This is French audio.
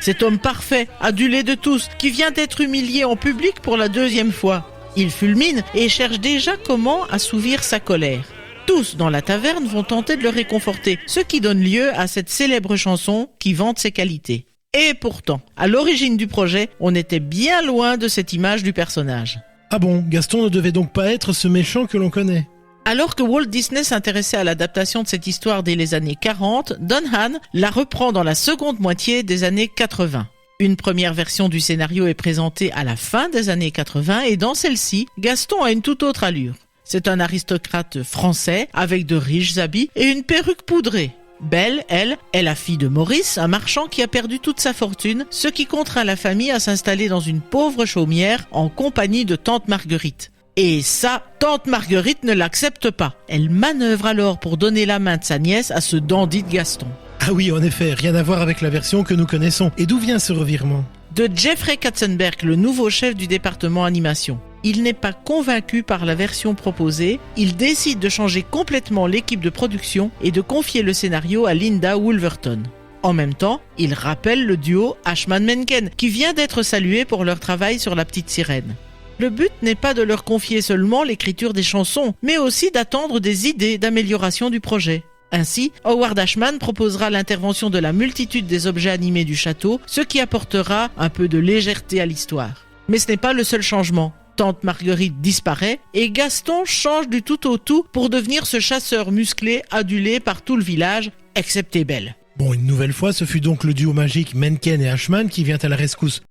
Cet homme parfait, adulé de tous, qui vient d'être humilié en public pour la 2e fois. Il fulmine et cherche déjà comment assouvir sa colère. Tous dans la taverne vont tenter de le réconforter, ce qui donne lieu à cette célèbre chanson qui vante ses qualités. Et pourtant, à l'origine du projet, on était bien loin de cette image du personnage. Ah bon, Gaston ne devait donc pas être ce méchant que l'on connaît. Alors que Walt Disney s'intéressait à l'adaptation de cette histoire dès les années 40, Don Hahn la reprend dans la seconde moitié des années 80. Une première version du scénario est présentée à la fin des années 80 et dans celle-ci, Gaston a une toute autre allure. C'est un aristocrate français avec de riches habits et une perruque poudrée. Belle, elle, est la fille de Maurice, un marchand qui a perdu toute sa fortune, ce qui contraint la famille à s'installer dans une pauvre chaumière en compagnie de tante Marguerite. Et ça, tante Marguerite ne l'accepte pas. Elle manœuvre alors pour donner la main de sa nièce à ce dandy de Gaston. Ah oui, en effet, rien à voir avec la version que nous connaissons. Et d'où vient ce revirement ? De Jeffrey Katzenberg, le nouveau chef du département animation. Il n'est pas convaincu par la version proposée, il décide de changer complètement l'équipe de production et de confier le scénario à Linda Woolverton. En même temps, il rappelle le duo Ashman-Menken, qui vient d'être salué pour leur travail sur La Petite Sirène. Le but n'est pas de leur confier seulement l'écriture des chansons, mais aussi d'attendre des idées d'amélioration du projet. Ainsi, Howard Ashman proposera l'intervention de la multitude des objets animés du château, ce qui apportera un peu de légèreté à l'histoire. Mais ce n'est pas le seul changement. Tante Marguerite disparaît et Gaston change du tout au tout pour devenir ce chasseur musclé adulé par tout le village, excepté Belle. Bon, une nouvelle fois, ce fut donc le duo magique Menken et Ashman qui vient à la rescousse.